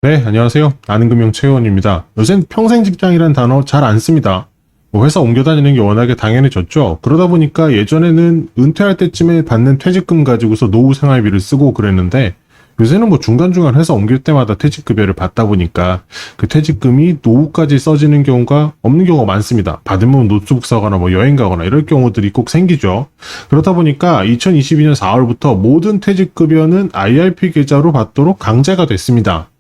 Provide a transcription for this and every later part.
네, 안녕하세요. 아는금융 최원입니다. 요새 평생 직장이란 단어 잘 안 씁니다. 회사 옮겨 다니는 게 워낙에 당연해졌죠. 그러다 보니까 예전에는 은퇴할 때쯤에 받는 퇴직금 가지고서 노후 생활비를 쓰고 그랬는데 요새는 중간중간 회사 옮길 때마다 퇴직급여를 받다 보니까 그 퇴직금이 노후까지 써지는 경우가 없는 경우가 많습니다. 받으면 노트북 사거나 여행 가거나 이럴 경우들이 꼭 생기죠. 그렇다 보니까 2022년 4월부터 모든 퇴직급여는 IRP 계좌로 받도록 강제가 됐습니다.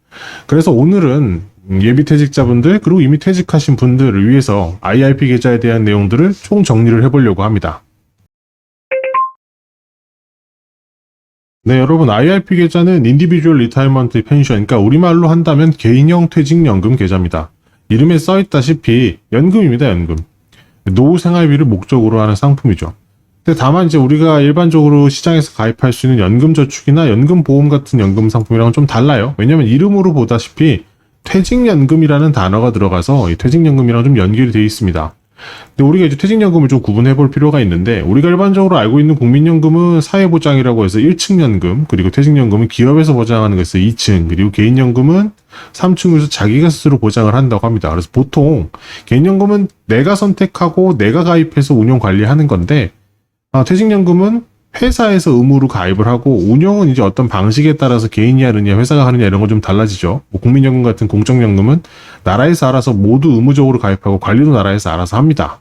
그래서 오늘은 예비 퇴직자분들 그리고 이미 퇴직하신 분들을 위해서 IRP 계좌에 대한 내용들을 총 정리를 해보려고 합니다. 네, 여러분, IRP 계좌는 인디비주얼 리타이먼트 펜션, 그러니까 우리말로 한다면 개인형 퇴직연금 계좌입니다. 이름에 써있다시피 연금입니다, 연금. 노후 생활비를 목적으로 하는 상품이죠. 근데 다만 이제 우리가 일반적으로 시장에서 가입할 수 있는 연금저축이나 연금보험 같은 연금 상품이랑은 좀 달라요. 왜냐면 이름으로 보다시피 퇴직연금이라는 단어가 들어가서 이 퇴직연금이랑 좀 연결이 되어 있습니다. 근데 우리가 이제 퇴직연금을 좀 구분해 볼 필요가 있는데, 우리가 일반적으로 알고 있는 국민연금은 사회보장이라고 해서 1층 연금, 그리고 퇴직연금은 기업에서 보장하는 것에서 2층, 그리고 개인연금은 3층에서 자기가 스스로 보장을 한다고 합니다. 그래서 보통 개인연금은 내가 선택하고 내가 가입해서 운영 관리하는 건데, 퇴직연금은 회사에서 의무로 가입을 하고 운영은 이제 어떤 방식에 따라서 개인이 하느냐 회사가 하느냐 이런 건 좀 달라지죠. 국민연금 같은 공적연금은 나라에서 알아서 모두 의무적으로 가입하고 관리도 나라에서 알아서 합니다.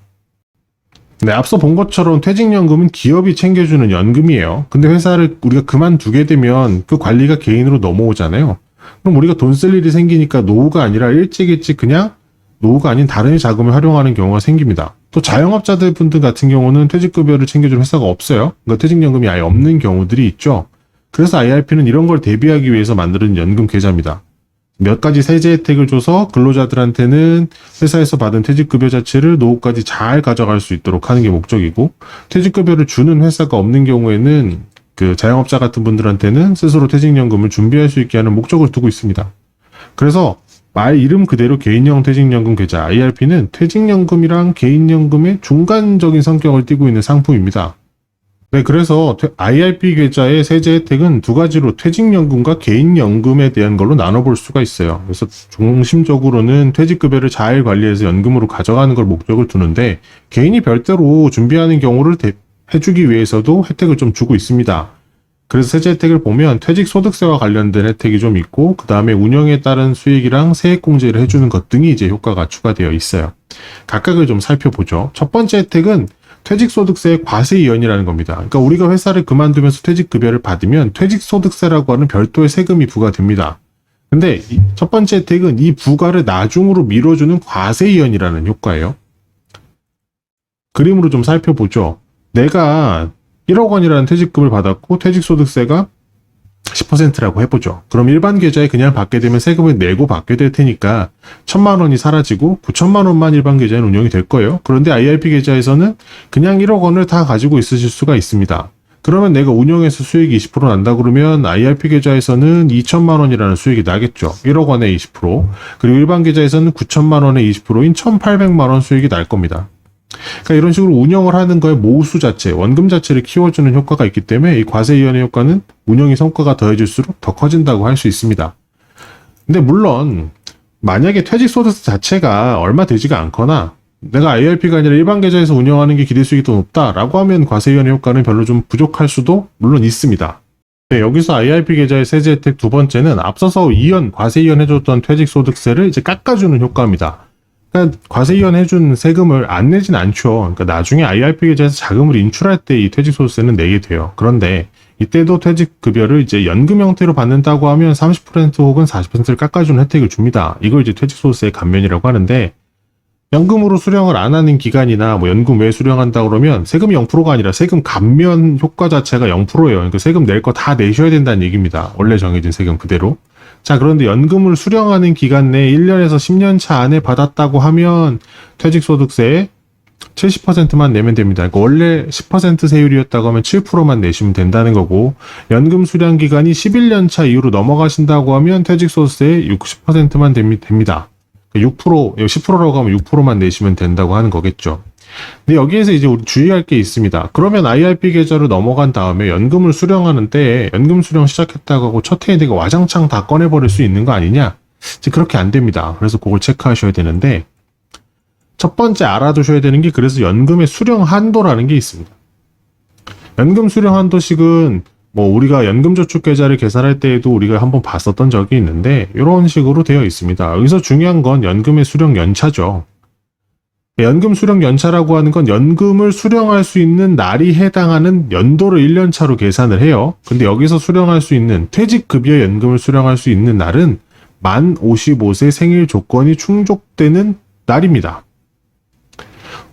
네, 앞서 본 것처럼 퇴직연금은 기업이 챙겨주는 연금이에요. 근데 회사를 우리가 그만두게 되면 그 관리가 개인으로 넘어오잖아요. 그럼 우리가 돈 쓸 일이 생기니까 노후가 아니라 일찍 그냥 노후가 아닌 다른 자금을 활용하는 경우가 생깁니다. 또 자영업자들 분들 같은 경우는 퇴직급여를 챙겨주는 회사가 없어요. 그러니까 퇴직연금이 아예 없는 경우들이 있죠. 그래서 IRP는 이런 걸 대비하기 위해서 만드는 연금 계좌입니다. 몇 가지 세제 혜택을 줘서 근로자들한테는 회사에서 받은 퇴직급여 자체를 노후까지 잘 가져갈 수 있도록 하는 게 목적이고, 퇴직급여를 주는 회사가 없는 경우에는 그 자영업자 같은 분들한테는 스스로 퇴직연금을 준비할 수 있게 하는 목적을 두고 있습니다. 그래서 말 이름 그대로 개인형 퇴직연금 계좌 IRP는 퇴직연금이랑 개인연금의 중간적인 성격을 띠고 있는 상품입니다. 네, 그래서 IRP 계좌의 세제 혜택은 두 가지로 퇴직연금과 개인연금에 대한 걸로 나눠볼 수가 있어요. 그래서 중심적으로는 퇴직급여를 잘 관리해서 연금으로 가져가는 걸 목적을 두는데, 개인이 별도로 준비하는 경우를 해주기 위해서도 혜택을 좀 주고 있습니다. 그래서 세제 혜택을 보면 퇴직소득세와 관련된 혜택이 좀 있고, 그 다음에 운영에 따른 수익이랑 세액공제를 해주는 것 등이 이제 효과가 추가되어 있어요. 각각을 좀 살펴보죠. 첫 번째 혜택은 퇴직소득세의 과세이연이라는 겁니다. 그러니까 우리가 회사를 그만두면서 퇴직급여를 받으면 퇴직소득세라고 하는 별도의 세금이 부과됩니다. 근데 첫 번째 혜택은 이 부과를 나중으로 미뤄주는 과세이연이라는 효과예요. 그림으로 좀 살펴보죠. 내가 1억 원이라는 퇴직금을 받았고 퇴직소득세가 10%라고 해보죠. 그럼 일반 계좌에 그냥 받게 되면 세금을 내고 받게 될 테니까 1,000만 원이 사라지고 9천만 원만 일반 계좌에는 운영이 될 거예요. 그런데 IRP 계좌에서는 그냥 1억 원을 다 가지고 있으실 수가 있습니다. 그러면 내가 운영에서 수익이 20% 난다 그러면 IRP 계좌에서는 2천만 원이라는 수익이 나겠죠. 1억 원에 20%. 그리고 일반 계좌에서는 9천만 원에 20%인 1,800만 원 수익이 날 겁니다. 그러니까 이런 식으로 운영을 하는 거에 모수 자체, 원금 자체를 키워주는 효과가 있기 때문에 이 과세이연의 효과는 운영의 성과가 더해질수록 더 커진다고 할 수 있습니다. 근데 물론 만약에 퇴직소득세 자체가 얼마 되지가 않거나 내가 IRP가 아니라 일반 계좌에서 운영하는 게 기대수익이 더 높다라고 하면 과세이연의 효과는 별로 좀 부족할 수도 물론 있습니다. 네, 여기서 IRP 계좌의 세제 혜택 두 번째는 앞서서 과세이연 해줬던 퇴직소득세를 이제 깎아주는 효과입니다. 그러니까 과세이연 해준 세금을 안 내진 않죠. 그러니까 나중에 IRP 계좌에서 자금을 인출할 때 이 퇴직소득세는 내게 돼요. 그런데 이때도 퇴직급여를 이제 연금 형태로 받는다고 하면 30% 혹은 40%를 깎아주는 혜택을 줍니다. 이걸 이제 퇴직소득세 감면이라고 하는데, 연금으로 수령을 안 하는 기간이나 연금 외에 수령한다 그러면 세금이 0%가 아니라 세금 감면 효과 자체가 0%예요. 그러니까 세금 낼 거 다 내셔야 된다는 얘기입니다. 원래 정해진 세금 그대로. 자, 그런데 연금을 수령하는 기간 내에 1년에서 10년 차 안에 받았다고 하면 퇴직소득세의 70%만 내면 됩니다. 그러니까 원래 10% 세율이었다고 하면 7%만 내시면 된다는 거고, 연금 수령 기간이 11년 차 이후로 넘어가신다고 하면 퇴직소득세의 60%만 됩니다. 6%, 10%라고 하면 6%만 내시면 된다고 하는 거겠죠. 근데 여기에서 이제 우리 주의할 게 있습니다. 그러면 IRP 계좌로 넘어간 다음에 연금을 수령하는 때에 연금 수령 시작했다고 하고 첫 해에 내가 와장창 다 꺼내버릴 수 있는 거 아니냐? 이제 그렇게 안 됩니다. 그래서 그걸 체크하셔야 되는데, 첫 번째 알아두셔야 되는 게 그래서 연금의 수령 한도라는 게 있습니다. 연금 수령 한도식은 뭐 우리가 연금저축계좌를 계산할 때에도 우리가 한번 봤었던 적이 있는데 이런 식으로 되어 있습니다. 여기서 중요한 건 연금의 수령 연차죠. 연금 수령 연차라고 하는 건 연금을 수령할 수 있는 날이 해당하는 연도를 1년차로 계산을 해요. 근데 여기서 수령할 수 있는 퇴직급여 연금을 수령할 수 있는 날은 만 55세 생일 조건이 충족되는 날입니다.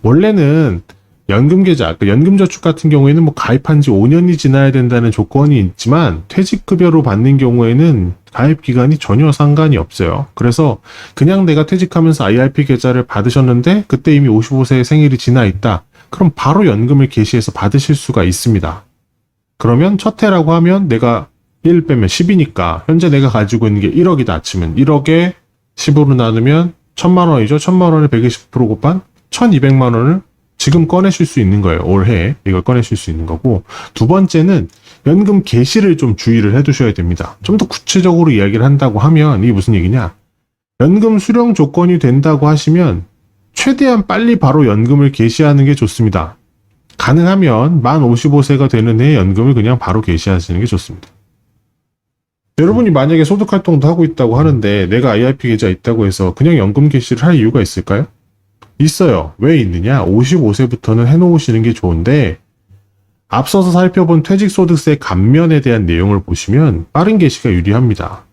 원래는 연금계좌, 연금저축 같은 경우에는 뭐 가입한 지 5년이 지나야 된다는 조건이 있지만 퇴직급여로 받는 경우에는 가입 기간이 전혀 상관이 없어요. 그래서 그냥 내가 퇴직하면서 IRP 계좌를 받으셨는데 그때 이미 55세 생일이 지나 있다. 그럼 바로 연금을 개시해서 받으실 수가 있습니다. 그러면 첫 해라고 하면 내가 1 빼면 10이니까 현재 내가 가지고 있는 게 1억이다 치면 1억에 10으로 나누면 1000만 원이죠. 1000만 원을 120% 곱한 1200만 원을 지금 꺼내실 수 있는 거예요. 올해 이걸 꺼내실 수 있는 거고, 두 번째는 연금 개시를 좀 주의를 해두셔야 됩니다. 좀 더 구체적으로 이야기를 한다고 하면 이게 무슨 얘기냐, 연금 수령 조건이 된다고 하시면 최대한 빨리 바로 연금을 개시하는 게 좋습니다. 가능하면 만 55세가 되는 해에 연금을 그냥 바로 개시하시는 게 좋습니다. 여러분이 만약에 소득활동도 하고 있다고 하는데 내가 IRP 계좌 있다고 해서 그냥 연금 개시를 할 이유가 있을까요? 있어요. 왜 있느냐? 55세부터는 해놓으시는 게 좋은데 앞서서 살펴본 퇴직소득세 감면에 대한 내용을 보시면 빠른 개시가 유리합니다.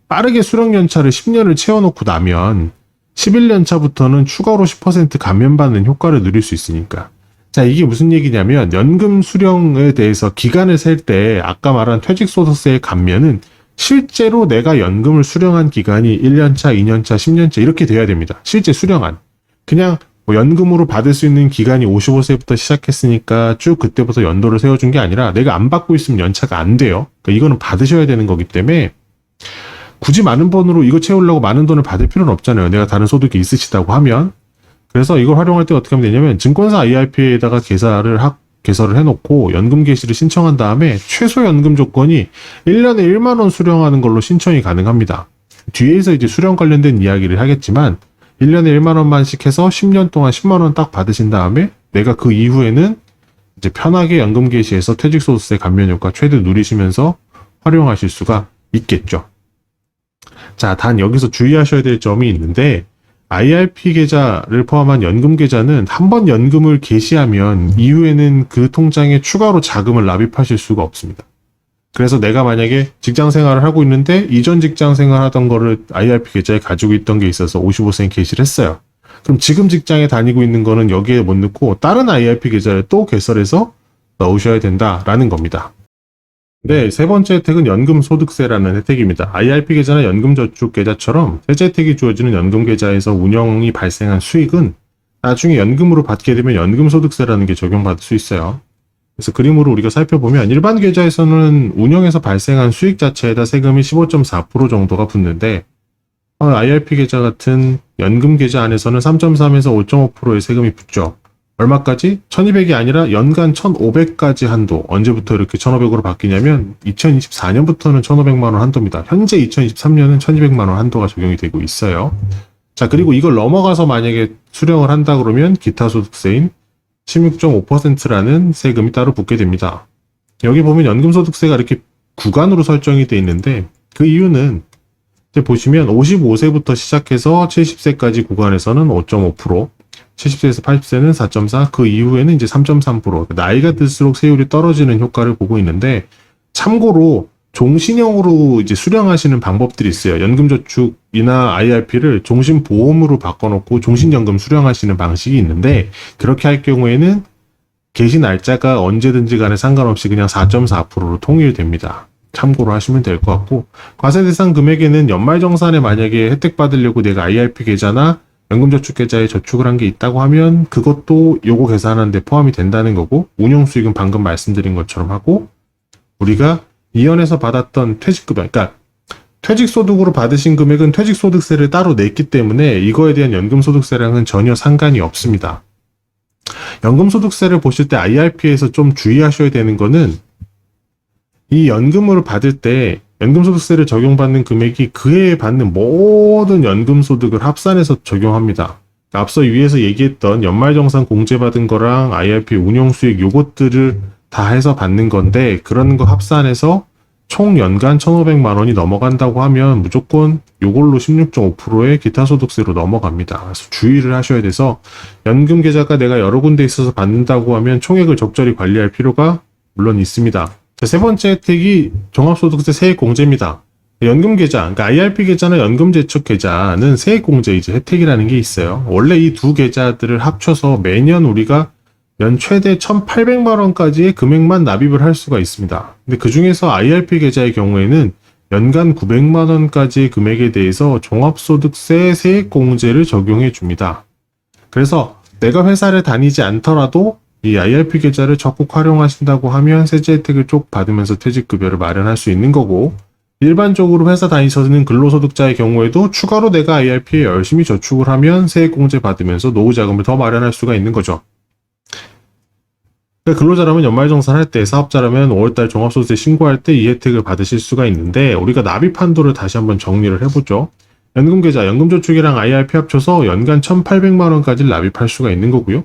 빠르게 수령연차를 10년을 채워놓고 나면 11년차부터는 추가로 10% 감면받는 효과를 누릴 수 있으니까. 자, 이게 무슨 얘기냐면 연금 수령에 대해서 기간을 셀 때 아까 말한 퇴직소득세의 감면은 실제로 내가 연금을 수령한 기간이 1년차, 2년차, 10년차 이렇게 돼야 됩니다. 실제 수령한. 그냥 뭐 연금으로 받을 수 있는 기간이 55세부터 시작했으니까 쭉 그때부터 연도를 세워준 게 아니라 내가 안 받고 있으면 연차가 안 돼요. 그러니까 이거는 받으셔야 되는 거기 때문에 굳이 많은 번으로 이거 채우려고 많은 돈을 받을 필요는 없잖아요. 내가 다른 소득이 있으시다고 하면. 그래서 이걸 활용할 때 어떻게 하면 되냐면 증권사 IRP에다가 개설을 해놓고 연금 개시를 신청한 다음에 최소 연금 조건이 1년에 1만 원 수령하는 걸로 신청이 가능합니다. 뒤에서 이제 수령 관련된 이야기를 하겠지만 1년에 1만 원만씩 해서 10년 동안 10만 원 딱 받으신 다음에 내가 그 이후에는 이제 편하게 연금 개시해서 퇴직소득세 감면 효과 최대 누리시면서 활용하실 수가 있겠죠. 자, 단 여기서 주의하셔야 될 점이 있는데 IRP 계좌를 포함한 연금 계좌는 한번 연금을 개시하면 이후에는 그 통장에 추가로 자금을 납입하실 수가 없습니다. 그래서 내가 만약에 직장 생활을 하고 있는데 이전 직장 생활하던 거를 IRP 계좌에 가지고 있던 게 있어서 55세 개시를 했어요. 그럼 지금 직장에 다니고 있는 거는 여기에 못 넣고 다른 IRP 계좌를 또 개설해서 넣으셔야 된다라는 겁니다. 네, 세 번째 혜택은 연금소득세라는 혜택입니다. IRP 계좌나 연금저축계좌처럼 세제 혜택이 주어지는 연금계좌에서 운영이 발생한 수익은 나중에 연금으로 받게 되면 연금소득세라는 게 적용받을 수 있어요. 그래서 그림으로 우리가 살펴보면 일반 계좌에서는 운영에서 발생한 수익 자체에다 세금이 15.4% 정도가 붙는데 IRP 계좌 같은 연금 계좌 안에서는 3.3에서 5.5%의 세금이 붙죠. 얼마까지? 1200이 아니라 연간 1500까지 한도. 언제부터 이렇게 1500으로 바뀌냐면 2024년부터는 1500만 원 한도입니다. 현재 2023년은 1200만 원 한도가 적용이 되고 있어요. 자, 그리고 이걸 넘어가서 만약에 수령을 한다 그러면 기타 소득세인 16.5%라는 세금이 따로 붙게 됩니다. 여기 보면 연금소득세가 이렇게 구간으로 설정이 되어 있는데 그 이유는 이제 보시면 55세부터 시작해서 70세까지 구간에서는 5.5%, 70세에서 80세는 4.4, 그 이후에는 이제 3.3%, 나이가 들수록 세율이 떨어지는 효과를 보고 있는데 참고로 종신형으로 이제 수령하시는 방법들이 있어요. 연금저축이나 IRP를 종신보험으로 바꿔놓고 종신연금 수령하시는 방식이 있는데 그렇게 할 경우에는 개시 날짜가 언제든지 간에 상관없이 그냥 4.4%로 통일됩니다. 참고로 하시면 될 것 같고, 과세 대상 금액에는 연말정산에 만약에 혜택 받으려고 내가 IRP 계좌나 연금저축계좌에 저축을 한 게 있다고 하면 그것도 요거 계산하는 데 포함이 된다는 거고, 운용수익은 방금 말씀드린 것처럼 하고, 우리가 이연에서 받았던 퇴직급여, 그러니까 퇴직소득으로 받으신 금액은 퇴직소득세를 따로 냈기 때문에 이거에 대한 연금소득세랑은 전혀 상관이 없습니다. 연금소득세를 보실 때 IRP에서 좀 주의하셔야 되는 거는 이 연금을 받을 때 연금소득세를 적용받는 금액이 그 해에 받는 모든 연금소득을 합산해서 적용합니다. 앞서 위에서 얘기했던 연말정산 공제받은 거랑 IRP 운용수익 요것들을 다 해서 받는 건데, 그런 거 합산해서 총 연간 1,500만 원이 넘어간다고 하면 무조건 요걸로 16.5%의 기타 소득세로 넘어갑니다. 그래서 주의를 하셔야 돼서, 연금 계좌가 내가 여러 군데 있어서 받는다고 하면 총액을 적절히 관리할 필요가 물론 있습니다. 세 번째 혜택이 종합소득세 세액공제입니다. 연금 계좌, 그러니까 IRP 계좌나 연금저축 계좌는 세액공제 이제 혜택이라는 게 있어요. 원래 이 두 계좌들을 합쳐서 매년 우리가 연 최대 1,800만 원까지의 금액만 납입을 할 수가 있습니다. 근데 그 중에서 IRP 계좌의 경우에는 연간 900만 원까지의 금액에 대해서 종합소득세 세액공제를 적용해 줍니다. 그래서 내가 회사를 다니지 않더라도 이 IRP 계좌를 적극 활용하신다고 하면 세제 혜택을 쭉 받으면서 퇴직급여를 마련할 수 있는 거고, 일반적으로 회사 다니시는 근로소득자의 경우에도 추가로 내가 IRP에 열심히 저축을 하면 세액공제 받으면서 노후자금을 더 마련할 수가 있는 거죠. 그러니까 근로자라면 연말정산할 때, 사업자라면 5월달 종합소득세 신고할 때 이 혜택을 받으실 수가 있는데, 우리가 납입 한도를 다시 한번 정리를 해보죠. 연금계좌, 연금저축이랑 IRP 합쳐서 연간 1,800만 원까지 납입할 수가 있는 거고요.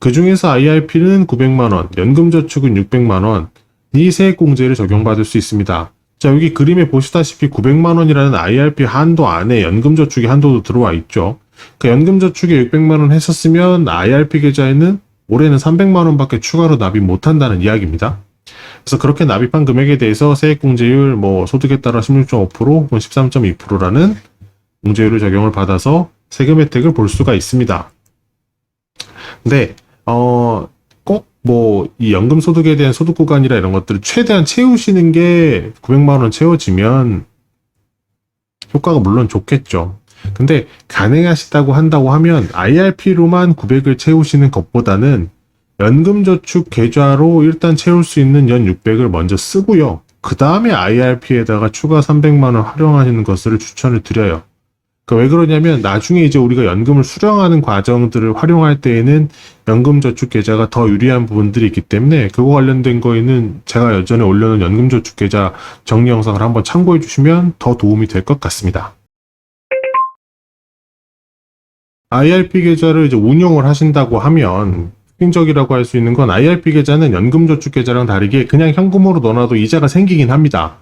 그 중에서 IRP는 900만 원, 연금저축은 600만 원, 이 세액공제를 적용받을 수 있습니다. 자, 여기 그림에 보시다시피 900만 원이라는 IRP 한도 안에 연금저축의 한도도 들어와 있죠. 그 연금저축에 600만 원 했었으면 IRP 계좌에는 올해는 300만 원밖에 추가로 납입 못한다는 이야기입니다. 그래서 그렇게 납입한 금액에 대해서 세액공제율 소득에 따라 16.5% 혹은 13.2%라는 공제율을 적용을 받아서 세금 혜택을 볼 수가 있습니다. 근데 꼭 이 연금소득에 대한 소득 구간이라 이런 것들을 최대한 채우시는 게 900만 원 채워지면 효과가 물론 좋겠죠. 근데 가능하시다고 한다고 하면 IRP로만 900을 채우시는 것보다는 연금저축 계좌로 일단 채울 수 있는 연 600을 먼저 쓰고요. 그 다음에 IRP에다가 추가 300만 원 활용하시는 것을 추천을 드려요. 왜 그러냐면 나중에 이제 우리가 연금을 수령하는 과정들을 활용할 때에는 연금저축 계좌가 더 유리한 부분들이 있기 때문에, 그거 관련된 거에는 제가 예전에 올려놓은 연금저축 계좌 정리 영상을 한번 참고해 주시면 더 도움이 될 것 같습니다. IRP 계좌를 이제 운용을 하신다고 하면 특징적이라고 할 수 있는 건, IRP 계좌는 연금저축 계좌랑 다르게 그냥 현금으로 넣어놔도 이자가 생기긴 합니다.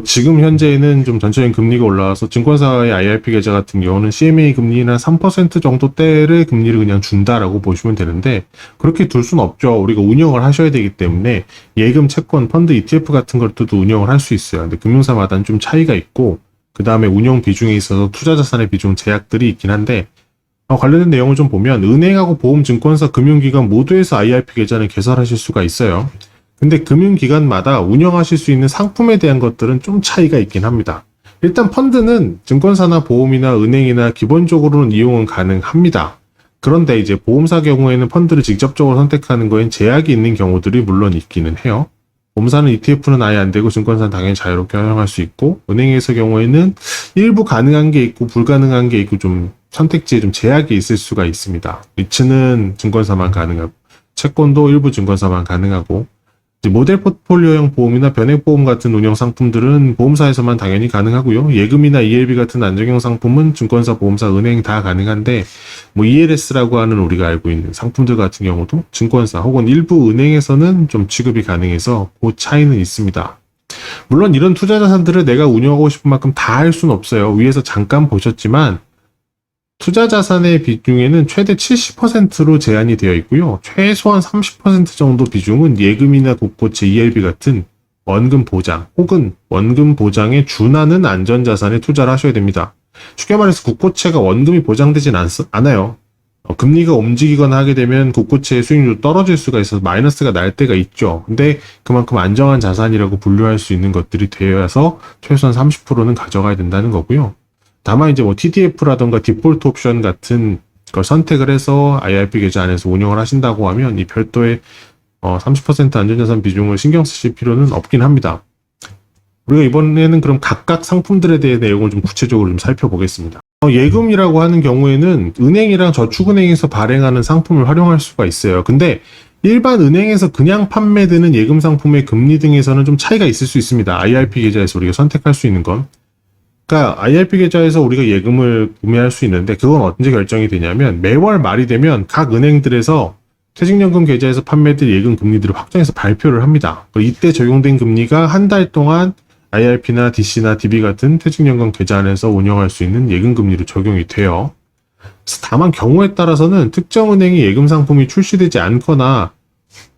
지금 현재는 좀 전체적인 금리가 올라와서 증권사의 IRP 계좌 같은 경우는 CMA 금리나 3% 정도대의 금리를 그냥 준다라고 보시면 되는데, 그렇게 둘 수는 없죠. 우리가 운영을 하셔야 되기 때문에 예금, 채권, 펀드, ETF 같은 것들도 운영을 할 수 있어요. 근데 금융사마다는 좀 차이가 있고, 그 다음에 운영 비중에 있어서 투자자산의 비중 제약들이 있긴 한데, 관련된 내용을 좀 보면 은행하고 보험, 증권사, 금융기관 모두에서 IRP 계좌는 개설하실 수가 있어요. 근데 금융기관마다 운영하실 수 있는 상품에 대한 것들은 좀 차이가 있긴 합니다. 일단 펀드는 증권사나 보험이나 은행이나 기본적으로는 이용은 가능합니다. 그런데 이제 보험사 경우에는 펀드를 직접적으로 선택하는 거엔 제약이 있는 경우들이 물론 있기는 해요. 보험사는 ETF는 아예 안 되고 증권사는 당연히 자유롭게 활용할 수 있고, 은행에서 경우에는 일부 가능한 게 있고 불가능한 게 있고 좀 선택지에 좀 제약이 있을 수가 있습니다. 리츠는 증권사만 가능하고, 채권도 일부 증권사만 가능하고, 모델 포트폴리오형 보험이나 변액보험 같은 운영 상품들은 보험사에서만 당연히 가능하고요. 예금이나 ELB 같은 안정형 상품은 증권사, 보험사, 은행 다 가능한데, ELS라고 하는 우리가 알고 있는 상품들 같은 경우도 증권사 혹은 일부 은행에서는 좀 취급이 가능해서 그 차이는 있습니다. 물론 이런 투자 자산들을 내가 운영하고 싶은 만큼 다 할 수는 없어요. 위에서 잠깐 보셨지만 투자 자산의 비중에는 최대 70%로 제한이 되어 있고요. 최소한 30% 정도 비중은 예금이나 국고채, ELB 같은 원금 보장 혹은 원금 보장에 준하는 안전자산에 투자를 하셔야 됩니다. 쉽게 말해서 국고채가 원금이 보장되진 않아요. 금리가 움직이거나 하게 되면 국고채의 수익률도 떨어질 수가 있어서 마이너스가 날 때가 있죠. 근데 그만큼 안정한 자산이라고 분류할 수 있는 것들이 되어서 최소한 30%는 가져가야 된다는 거고요. 다만 이제 TDF라던가 디폴트 옵션 같은 걸 선택을 해서 IRP 계좌 안에서 운영을 하신다고 하면 이 별도의 30% 안전자산 비중을 신경 쓰실 필요는 없긴 합니다. 우리가 이번에는 그럼 각각 상품들에 대해 내용을 좀 구체적으로 좀 살펴보겠습니다. 예금이라고 하는 경우에는 은행이랑 저축은행에서 발행하는 상품을 활용할 수가 있어요. 근데 일반 은행에서 그냥 판매되는 예금 상품의 금리 등에서는 좀 차이가 있을 수 있습니다. IRP 계좌에서 우리가 선택할 수 있는 건. 그러니까 IRP 계좌에서 우리가 예금을 구매할 수 있는데 그건 언제 결정이 되냐면 매월 말이 되면 각 은행들에서 퇴직연금 계좌에서 판매될 예금 금리들을 확정해서 발표를 합니다. 이때 적용된 금리가 한 달 동안 IRP나 DC나 DB 같은 퇴직연금 계좌 안에서 운영할 수 있는 예금 금리로 적용이 돼요. 그래서 다만 경우에 따라서는 특정 은행이 예금 상품이 출시되지 않거나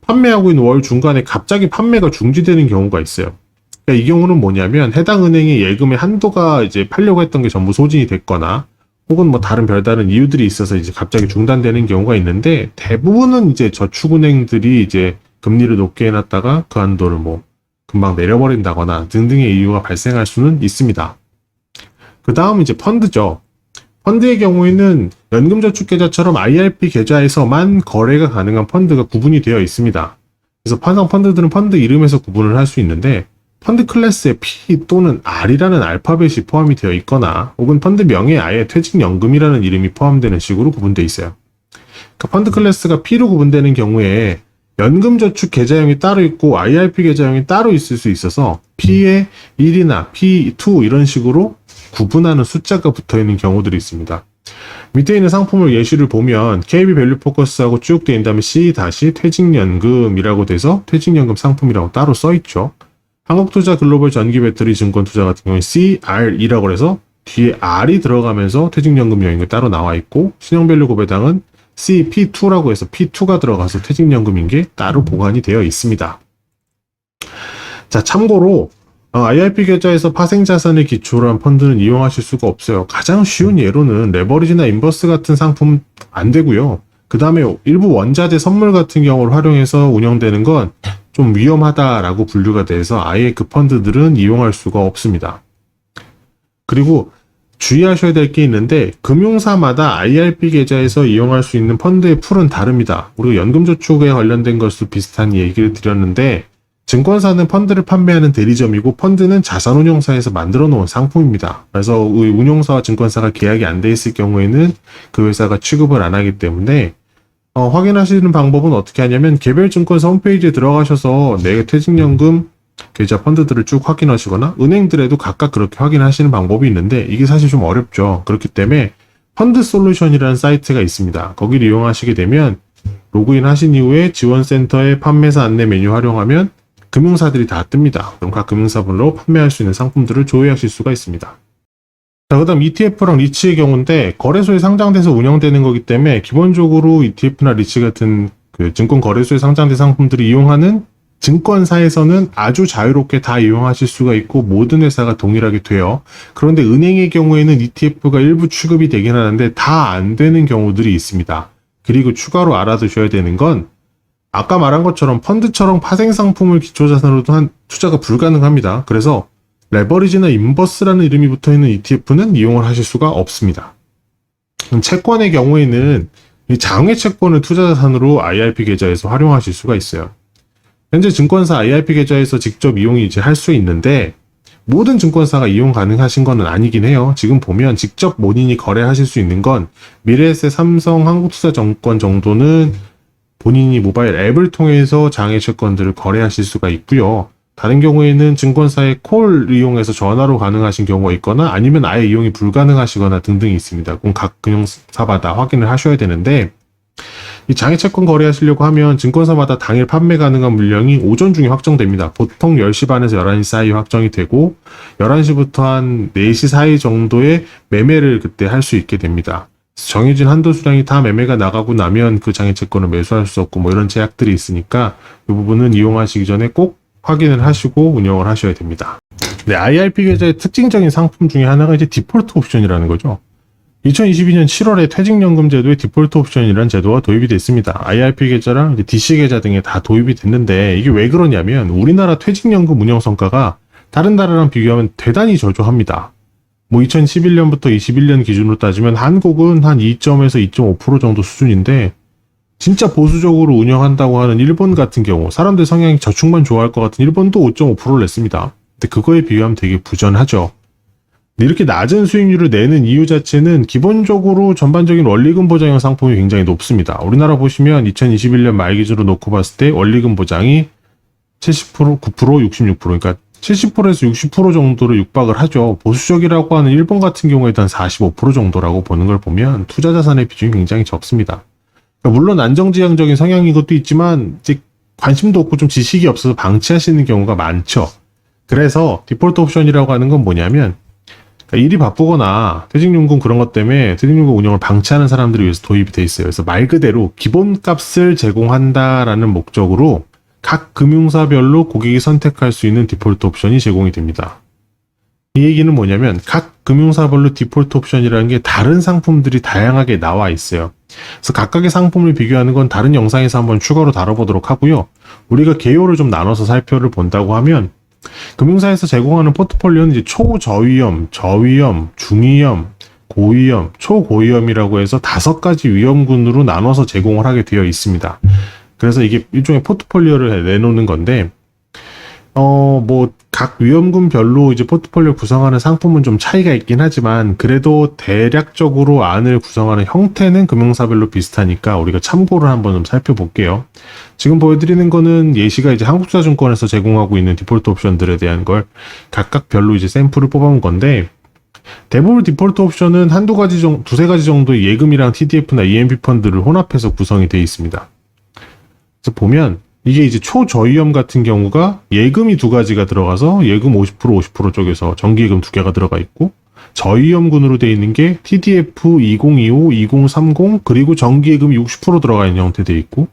판매하고 있는 월 중간에 갑자기 판매가 중지되는 경우가 있어요. 그러니까 이 경우는 뭐냐면 해당 은행의 예금의 한도가 이제 팔려고 했던 게 전부 소진이 됐거나 혹은 뭐 다른 별다른 이유들이 있어서 이제 갑자기 중단되는 경우가 있는데 대부분은 이제 저축은행들이 이제 금리를 높게 해놨다가 그 한도를 뭐 금방 내려버린다거나 등등의 이유가 발생할 수는 있습니다. 그 다음 이제 펀드죠. 펀드의 경우에는 연금저축계좌처럼 IRP 계좌에서만 거래가 가능한 펀드가 구분이 되어 있습니다. 그래서 파상 펀드들은 펀드 이름에서 구분을 할 수 있는데 펀드 클래스에 P 또는 R이라는 알파벳이 포함이 되어 있거나 혹은 펀드 명에 아예 퇴직연금이라는 이름이 포함되는 식으로 구분되어 있어요. 그러니까 펀드 클래스가 P로 구분되는 경우에 연금저축 계좌형이 따로 있고 IRP 계좌형이 따로 있을 수 있어서 P에 1이나 P2 이런 식으로 구분하는 숫자가 붙어있는 경우들이 있습니다. 밑에 있는 상품을 예시를 보면 KB 밸류 포커스하고 쭉 된 다음에 C 다시 퇴직연금이라고 돼서 퇴직연금 상품이라고 따로 써있죠. 한국투자 글로벌 전기배터리 증권투자 같은 경우에 CR이라고 해서 뒤에 R이 들어가면서 퇴직연금 여행이 따로 나와 있고 신용밸류 고배당은 CP2라고 해서 P2가 들어가서 퇴직연금인 게 따로 보관이 되어 있습니다. 자, 참고로 IRP 계좌에서 파생자산을 기초로 한 펀드는 이용하실 수가 없어요. 가장 쉬운 예로는 레버리지나 인버스 같은 상품 안 되고요. 그 다음에 일부 원자재 선물 같은 경우를 활용해서 운영되는 건 좀 위험하다라고 분류가 돼서 아예 그 펀드들은 이용할 수가 없습니다. 그리고 주의하셔야 될 게 있는데 금융사마다 IRP 계좌에서 이용할 수 있는 펀드의 풀은 다릅니다. 우리가 연금저축에 관련된 것도 비슷한 얘기를 드렸는데 증권사는 펀드를 판매하는 대리점이고 펀드는 자산운용사에서 만들어 놓은 상품입니다. 그래서 운용사와 증권사가 계약이 안 돼 있을 경우에는 그 회사가 취급을 안 하기 때문에 확인하시는 방법은 어떻게 하냐면 개별 증권사 홈페이지에 들어가셔서 내 퇴직연금 계좌 펀드들을 쭉 확인하시거나 은행들에도 각각 그렇게 확인하시는 방법이 있는데 이게 사실 좀 어렵죠. 그렇기 때문에 펀드 솔루션이라는 사이트가 있습니다. 거기를 이용하시게 되면 로그인 하신 이후에 지원센터의 판매사 안내 메뉴 활용하면 금융사들이 다 뜹니다. 그럼 각 금융사별로 판매할 수 있는 상품들을 조회하실 수가 있습니다. 자, 그 다음 ETF랑 리츠의 경우인데 거래소에 상장돼서 운영되는 거기 때문에 기본적으로 ETF나 리츠 같은 그 증권 거래소에 상장된 상품들을 이용하는 증권사에서는 아주 자유롭게 다 이용하실 수가 있고 모든 회사가 동일하게 돼요. 그런데 은행의 경우에는 ETF가 일부 취급이 되긴 하는데 다 안 되는 경우들이 있습니다. 그리고 추가로 알아두셔야 되는 건 아까 말한 것처럼 펀드처럼 파생상품을 기초자산으로도 한 투자가 불가능합니다. 그래서 레버리지나 인버스라는 이름이 붙어있는 ETF는 이용을 하실 수가 없습니다. 채권의 경우에는 이 장외 채권을 투자자산으로 IRP 계좌에서 활용하실 수가 있어요. 현재 증권사 IRP 계좌에서 직접 이용이 이제 할 수 있는데 모든 증권사가 이용 가능하신 건 아니긴 해요. 지금 보면 직접 본인이 거래하실 수 있는 건 미래에셋, 삼성, 한국투자증권 정도는 본인이 모바일 앱을 통해서 장외 채권들을 거래하실 수가 있고요. 다른 경우에는 증권사의 콜을 이용해서 전화로 가능하신 경우가 있거나 아니면 아예 이용이 불가능하시거나 등등이 있습니다. 그럼 각 금융사마다 확인을 하셔야 되는데 이 장외 채권 거래하시려고 하면 증권사마다 당일 판매 가능한 물량이 오전 중에 확정됩니다. 보통 10시 반에서 11시 사이에 확정이 되고 11시부터 한 4시 사이 정도의 매매를 그때 할 수 있게 됩니다. 정해진 한도 수량이 다 매매가 나가고 나면 그 장외 채권을 매수할 수 없고 뭐 이런 제약들이 있으니까 이 부분은 이용하시기 전에 꼭 확인을 하시고 운영을 하셔야 됩니다. 네, IRP 계좌의 특징적인 상품 중에 하나가 이제 디폴트 옵션이라는 거죠. 2022년 7월에 퇴직연금 제도에 디폴트 옵션이라는 제도가 도입이 됐습니다. IRP 계좌랑 이제 DC 계좌 등에 다 도입이 됐는데 이게 왜 그러냐면 우리나라 퇴직연금 운영 성과가 다른 나라랑 비교하면 대단히 저조합니다. 뭐 2011년부터 21년 기준으로 따지면 한국은 한 2점에서 2.5% 정도 수준인데 진짜 보수적으로 운영한다고 하는 일본 같은 경우 사람들 성향이 저축만 좋아할 것 같은 일본도 5.5%를 냈습니다. 근데 그거에 비하면 되게 부전하죠. 근데 이렇게 낮은 수익률을 내는 이유 자체는 기본적으로 전반적인 원리금 보장형 상품이 굉장히 높습니다. 우리나라 보시면 2021년 말 기준으로 놓고 봤을 때 원리금 보장이 70%, 9%, 66%, 그러니까 70%에서 60% 정도로 육박을 하죠. 보수적이라고 하는 일본 같은 경우에도 한 45% 정도라고 보는 걸 보면 투자 자산의 비중이 굉장히 적습니다. 그러니까 물론 안정지향적인 성향인 것도 있지만 이제 관심도 없고 좀 지식이 없어서 방치하시는 경우가 많죠. 그래서 디폴트 옵션이라고 하는 건 뭐냐면 그러니까 일이 바쁘거나 퇴직연금 그런 것 때문에 퇴직연금 운영을 방치하는 사람들을 위해서 도입이 돼 있어요. 그래서 말 그대로 기본값을 제공한다라는 목적으로 각 금융사별로 고객이 선택할 수 있는 디폴트 옵션이 제공이 됩니다. 이 얘기는 뭐냐면 각 금융사별로 디폴트 옵션이라는 게 다른 상품들이 다양하게 나와 있어요. 그래서 각각의 상품을 비교하는 건 다른 영상에서 한번 추가로 다뤄보도록 하고요. 우리가 개요를 좀 나눠서 살펴를 본다고 하면 금융사에서 제공하는 포트폴리오는 이제 초저위험, 저위험, 중위험, 고위험, 초고위험이라고 해서 5가지 위험군으로 나눠서 제공을 하게 되어 있습니다. 그래서 이게 일종의 포트폴리오를 내놓는 건데, 각 위험군별로 이제 포트폴리오 구성하는 상품은 좀 차이가 있긴 하지만, 그래도 대략적으로 안을 구성하는 형태는 금융사별로 비슷하니까 우리가 참고를 한번 좀 살펴볼게요. 지금 보여드리는 거는 예시가 이제 한국투자증권에서 제공하고 있는 디폴트 옵션들에 대한 걸 각각 별로 이제 샘플을 뽑아온 건데, 대부분 디폴트 옵션은 두세 가지 정도의 예금이랑 TDF나 EMP 펀드를 혼합해서 구성이 되어 있습니다. 그래서 보면 이게 이제 초저위험 같은 경우가 예금이 2가지가 들어가서 예금 50% 쪽에서 정기예금 2개가 들어가 있고, 저위험군으로 되어 있는 게 TDF 2025, 2030 그리고 정기예금이 60% 들어가 있는 형태 되어 있고,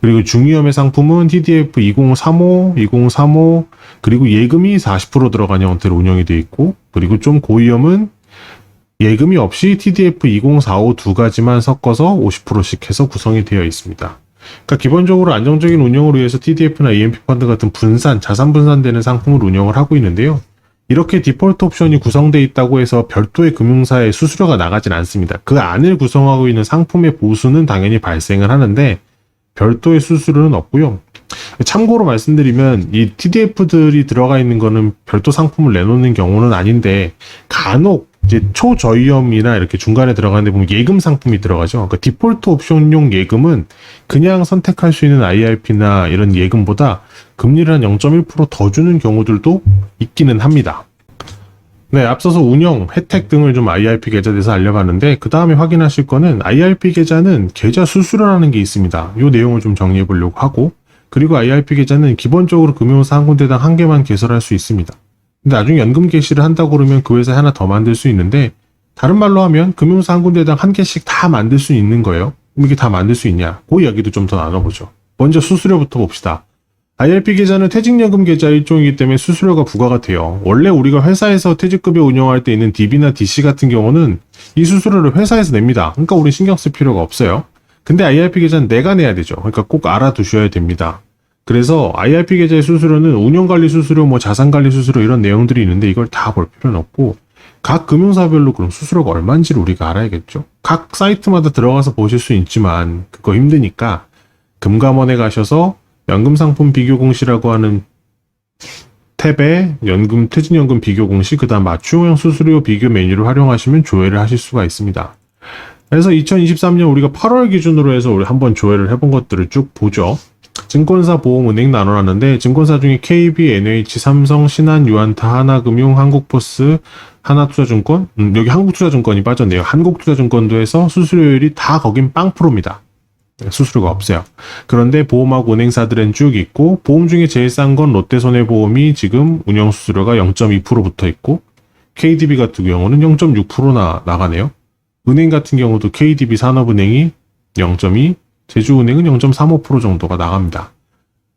그리고 중위험의 상품은 TDF 2035, 2035 그리고 예금이 40% 들어가는 형태로 운영이 되어 있고, 그리고 좀 고위험은 예금이 없이 TDF 2045 2가지만 섞어서 50%씩 해서 구성이 되어 있습니다. 그러니까 기본적으로 안정적인 운영을 위해서 TDF나 EMP 펀드 같은 자산 분산되는 상품을 운영을 하고 있는데요. 이렇게 디폴트 옵션이 구성되어 있다고 해서 별도의 금융사의 수수료가 나가진 않습니다. 그 안을 구성하고 있는 상품의 보수는 당연히 발생을 하는데 별도의 수수료는 없고요. 참고로 말씀드리면 이 TDF들이 들어가 있는 거는 별도 상품을 내놓는 경우는 아닌데, 간혹 이제 초저위험이나 이렇게 중간에 들어가는데 보면 예금 상품이 들어가죠. 그러니까 디폴트 옵션용 예금은 그냥 선택할 수 있는 IRP나 이런 예금보다 금리를 한 0.1% 더 주는 경우들도 있기는 합니다. 네, 앞서서 운영, 혜택 등을 좀 IRP 계좌에 대해서 알려봤는데, 그 다음에 확인하실 거는 IRP 계좌는 계좌 수수료라는 게 있습니다. 이 내용을 좀 정리해 보려고 하고, 그리고 IRP 계좌는 기본적으로 금융사 한 군데당 1개만 개설할 수 있습니다. 근데 나중에 연금 개시를 한다고 그러면 그 회사에 하나 더 만들 수 있는데, 다른 말로 하면 금융사 한 군데당 1개씩 다 만들 수 있는 거예요. 그럼 이게 다 만들 수 있냐? 그 이야기도 좀 더 나눠보죠. 먼저 수수료부터 봅시다. IRP 계좌는 퇴직연금 계좌 일종이기 때문에 수수료가 부과가 돼요. 원래 우리가 회사에서 퇴직급여 운영할 때 있는 DB나 DC 같은 경우는 이 수수료를 회사에서 냅니다. 그러니까 우리 신경 쓸 필요가 없어요. 근데 IRP 계좌는 내가 내야 되죠. 그러니까 꼭 알아두셔야 됩니다. 그래서 IRP 계좌의 수수료는 운영관리 수수료, 자산관리 수수료 이런 내용들이 있는데 이걸 다 볼 필요는 없고, 각 금융사별로 그럼 수수료가 얼마인지를 우리가 알아야겠죠. 각 사이트마다 들어가서 보실 수 있지만 그거 힘드니까 금감원에 가셔서 연금상품 비교공시라고 하는 탭에 퇴직연금 비교공시, 그 다음 맞춤형 수수료 비교 메뉴를 활용하시면 조회를 하실 수가 있습니다. 그래서 2023년 우리가 8월 기준으로 해서 우리 한번 조회를 해본 것들을 쭉 보죠. 증권사, 보험, 은행 나눠놨는데, 증권사 중에 KB, NH, 삼성, 신한, 유한타, 하나금융, 한국포스, 하나투자증권, 여기 한국투자증권이 빠졌네요. 한국투자증권도 해서 수수료율이 다 거긴 0%입니다. 수수료가 없어요. 그런데 보험하고 은행사들은 쭉 있고, 보험 중에 제일 싼 건 롯데손해보험이 지금 운영 수수료가 0.2% 붙어 있고, KDB 같은 경우는 0.6% 나가네요. 은행 같은 경우도 KDB 산업은행이 0.2, 제주은행은 0.35% 정도가 나갑니다.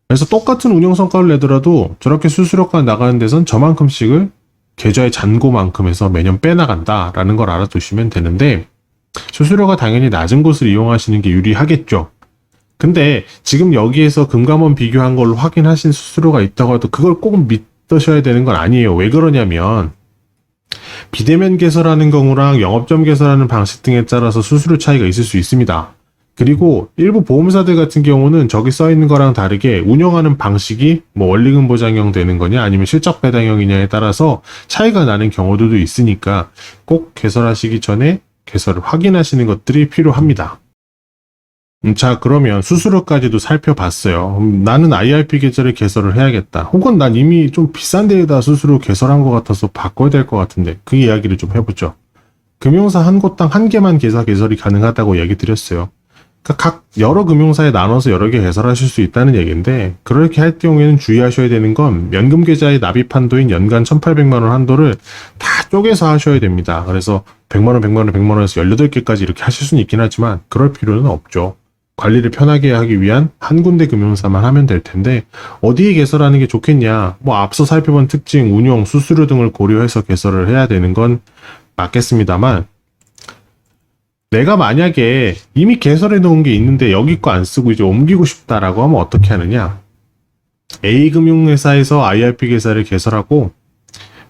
그래서 똑같은 운영 성과를 내더라도 저렇게 수수료가 나가는 데선 저만큼씩을 계좌의 잔고만큼에서 매년 빼나간다라는 걸 알아두시면 되는데, 수수료가 당연히 낮은 곳을 이용하시는 게 유리하겠죠. 근데 지금 여기에서 금감원 비교한 걸로 확인하신 수수료가 있다고 해도 그걸 꼭 믿으셔야 되는 건 아니에요. 왜 그러냐면 비대면 개설하는 경우랑 영업점 개설하는 방식 등에 따라서 수수료 차이가 있을 수 있습니다. 그리고 일부 보험사들 같은 경우는 저기 써 있는 거랑 다르게 운영하는 방식이 뭐 원리금 보장형 되는 거냐 아니면 실적 배당형이냐에 따라서 차이가 나는 경우들도 있으니까 꼭 개설하시기 전에 개설을 확인하시는 것들이 필요합니다. 자, 그러면 수수료까지도 살펴봤어요. 나는 IRP 계좌를 개설을 해야겠다. 혹은 난 이미 좀 비싼 데에다 수수료 개설한 것 같아서 바꿔야 될 것 같은데 그 이야기를 좀 해보죠. 금융사 한 곳당 한 개만 계좌 개설이 가능하다고 얘기 드렸어요. 그러니까 각 여러 금융사에 나눠서 여러 개 개설하실 수 있다는 얘기인데 그렇게 할 경우에는 주의하셔야 되는 건 연금 계좌의 납입 한도인 연간 1,800만 원 한도를 다 쪼개서 하셔야 됩니다. 그래서 100만 원, 100만 원, 100만 원에서 18개까지 이렇게 하실 수는 있긴 하지만 그럴 필요는 없죠. 관리를 편하게 하기 위한 한 군데 금융사만 하면 될 텐데 어디에 개설하는 게 좋겠냐? 뭐 앞서 살펴본 특징, 운용, 수수료 등을 고려해서 개설을 해야 되는 건 맞겠습니다만 내가 만약에 이미 개설해 놓은 게 있는데 여기 거 안 쓰고 이제 옮기고 싶다라고 하면 어떻게 하느냐? A금융회사에서 IRP 계좌를 개설하고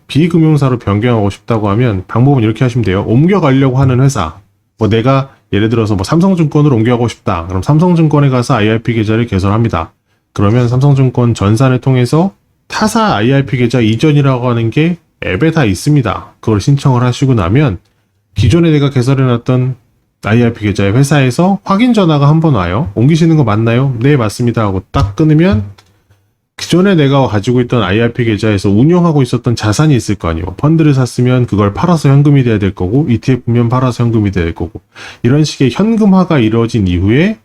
B금융사로 변경하고 싶다고 하면 방법은 이렇게 하시면 돼요. 옮겨가려고 하는 회사, 뭐 내가 예를 들어서 뭐 삼성증권으로 옮겨가고 싶다. 그럼 삼성증권에 가서 IRP 계좌를 개설합니다. 그러면 삼성증권 전산을 통해서 타사 IRP 계좌 이전이라고 하는 게 앱에 다 있습니다. 그걸 신청을 하시고 나면 기존에 내가 개설해놨던 IRP 계좌의 회사에서 확인 전화가 한 번 와요. 옮기시는 거 맞나요? 네, 맞습니다. 하고 딱 끊으면 기존에 내가 가지고 있던 IRP 계좌에서 운영하고 있었던 자산이 있을 거 아니에요. 펀드를 샀으면 그걸 팔아서 현금이 돼야 될 거고 ETF면 팔아서 현금이 돼야 될 거고 이런 식의 현금화가 이루어진 이후에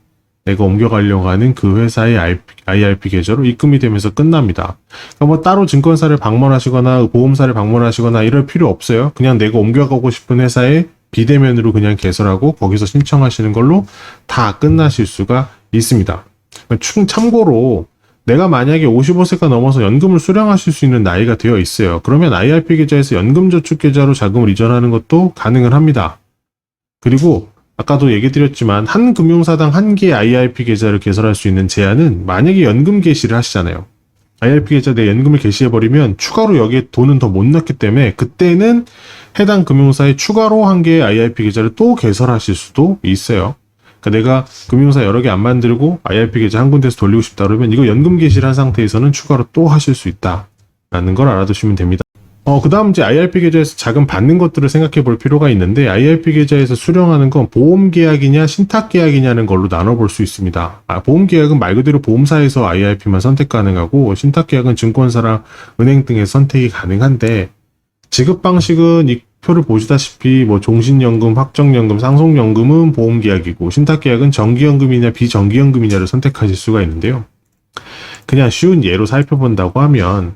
내가 옮겨가려고 하는 그 회사의 IRP 계좌로 입금이 되면서 끝납니다. 그러니까 뭐 따로 증권사를 방문하시거나 보험사를 방문하시거나 이럴 필요 없어요. 그냥 내가 옮겨가고 싶은 회사에 비대면으로 그냥 개설하고 거기서 신청하시는 걸로 다 끝나실 수가 있습니다. 참고로 내가 만약에 55세가 넘어서 연금을 수령하실 수 있는 나이가 되어 있어요. 그러면 IRP 계좌에서 연금저축계좌로 자금을 이전하는 것도 가능을 합니다. 그리고 아까도 얘기 드렸지만 한 금융사당 한 개의 IRP 계좌를 개설할 수 있는 제한은 만약에 연금 개시를 하시잖아요. IRP 계좌 내 연금을 개시해버리면 추가로 여기에 돈은 더 못 넣기 때문에 그때는 해당 금융사에 추가로 한 개의 IRP 계좌를 또 개설하실 수도 있어요. 그러니까 내가 금융사 여러 개 안 만들고 IRP 계좌 한 군데서 돌리고 싶다 그러면 이거 연금 개시를 한 상태에서는 추가로 또 하실 수 있다라는 걸 알아두시면 됩니다. 그 다음 이제 IRP 계좌에서 자금 받는 것들을 생각해 볼 필요가 있는데 IRP 계좌에서 수령하는 건 보험 계약이냐 신탁 계약이냐는 걸로 나눠볼 수 있습니다. 보험 계약은 말 그대로 보험사에서 IRP만 선택 가능하고 신탁 계약은 증권사랑 은행 등에서 선택이 가능한데 지급 방식은 이 표를 보시다시피 뭐 종신연금, 확정연금, 상속연금은 보험 계약이고 신탁 계약은 정기연금이냐 비정기연금이냐를 선택하실 수가 있는데요. 그냥 쉬운 예로 살펴본다고 하면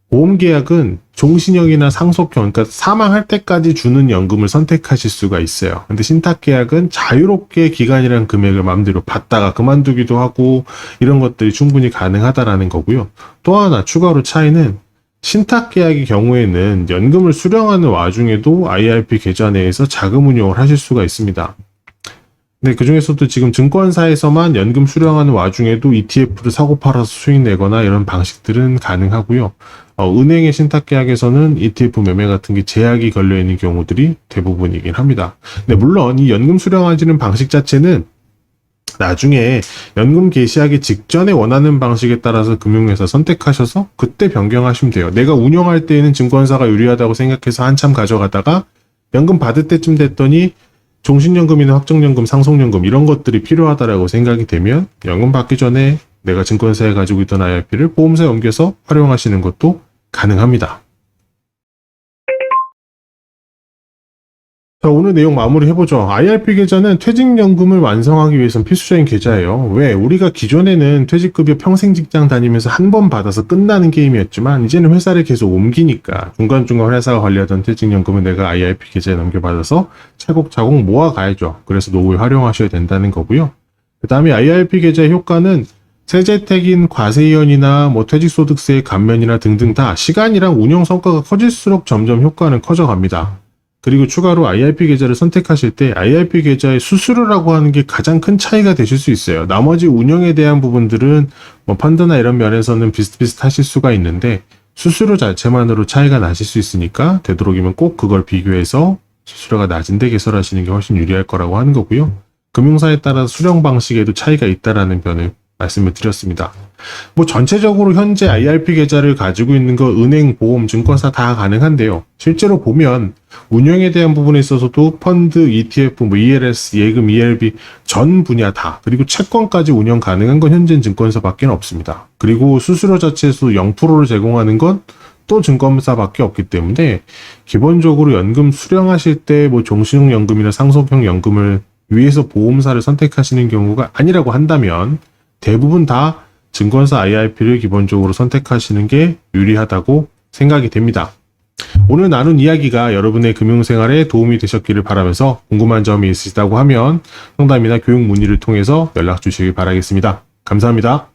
보험계약은 종신형이나 상속형, 그러니까 사망할 때까지 주는 연금을 선택하실 수가 있어요. 근데 신탁계약은 자유롭게 기간이랑 금액을 마음대로 받다가 그만두기도 하고 이런 것들이 충분히 가능하다라는 거고요. 또 하나 추가로 차이는 신탁계약의 경우에는 연금을 수령하는 와중에도 IRP 계좌 내에서 자금 운용을 하실 수가 있습니다. 근데 그 중에서도 지금 증권사에서만 연금 수령하는 와중에도 ETF를 사고 팔아서 수익 내거나 이런 방식들은 가능하고요. 은행의 신탁계약에서는 ETF 매매 같은 게 제약이 걸려있는 경우들이 대부분이긴 합니다. 근데 물론 이 연금 수령하시는 방식 자체는 나중에 연금 개시하기 직전에 원하는 방식에 따라서 금융회사 선택하셔서 그때 변경하시면 돼요. 내가 운영할 때에는 증권사가 유리하다고 생각해서 한참 가져가다가 연금 받을 때쯤 됐더니 종신연금이나 확정연금, 상속연금 이런 것들이 필요하다라고 생각이 되면 연금 받기 전에 내가 증권사에 가지고 있던 IRP를 보험사에 옮겨서 활용하시는 것도 가능합니다. 자, 오늘 내용 마무리 해보죠. IRP 계좌는 퇴직연금을 완성하기 위해선 필수적인 계좌예요. 왜? 우리가 기존에는 퇴직급여 평생 직장 다니면서 한 번 받아서 끝나는 게임이었지만 이제는 회사를 계속 옮기니까 중간중간 회사가 관리하던 퇴직연금은 내가 IRP 계좌에 넘겨받아서 차곡차곡 모아가야죠. 그래서 노후에 활용하셔야 된다는 거고요. 그 다음에 IRP 계좌의 효과는 세제택인 과세이연이나 뭐 퇴직소득세의 감면이나 등등 다 시간이랑 운영 성과가 커질수록 점점 효과는 커져갑니다. 그리고 추가로 IRP 계좌를 선택하실 때 IRP 계좌의 수수료라고 하는 게 가장 큰 차이가 되실 수 있어요. 나머지 운영에 대한 부분들은 뭐 펀드나 이런 면에서는 비슷비슷하실 수가 있는데 수수료 자체만으로 차이가 나실 수 있으니까 되도록이면 꼭 그걸 비교해서 수수료가 낮은데 개설하시는 게 훨씬 유리할 거라고 하는 거고요. 금융사에 따라 수령 방식에도 차이가 있다라는 변을 말씀을 드렸습니다. 뭐 전체적으로 현재 IRP 계좌를 가지고 있는 거 은행, 보험, 증권사 다 가능한데요. 실제로 보면 운영에 대한 부분에 있어서도 펀드, ETF, 뭐 ELS, 예금, ELB 전 분야 다, 그리고 채권까지 운영 가능한 건 현재 증권사밖에 없습니다. 그리고 수수료 자체에서 0%를 제공하는 건 또 증권사밖에 없기 때문에 기본적으로 연금 수령하실 때 뭐 종신형 연금이나 상속형 연금을 위해서 보험사를 선택하시는 경우가 아니라고 한다면 대부분 다 증권사 IRP를 기본적으로 선택하시는 게 유리하다고 생각이 됩니다. 오늘 나눈 이야기가 여러분의 금융생활에 도움이 되셨기를 바라면서 궁금한 점이 있으시다고 하면 상담이나 교육 문의를 통해서 연락 주시길 바라겠습니다. 감사합니다.